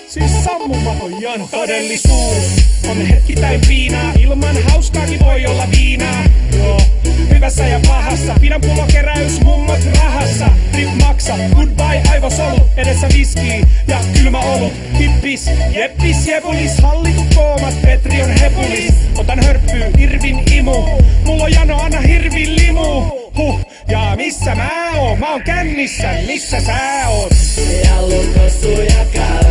Siis sammumaton jano. Todellisuus on hetkittäin piinaa. Ilman hauskaakin voi olla viinaa. Joo, hyvässä ja pahassa. Pidän pullokeräys mummot rahassa. Rip maksa, goodbye aivosolut. Edessä viskii ja kylmä olut. Hippis, jeppis, jebulis. Hallitut koomat, Petri on hepulis. Otan hörppyy, Irvin imu. Mulla on jano, anna hirvin limu. Ja missä mä oon? Mä oon kännissä, missä sä oot? Ja lukossu ja käy.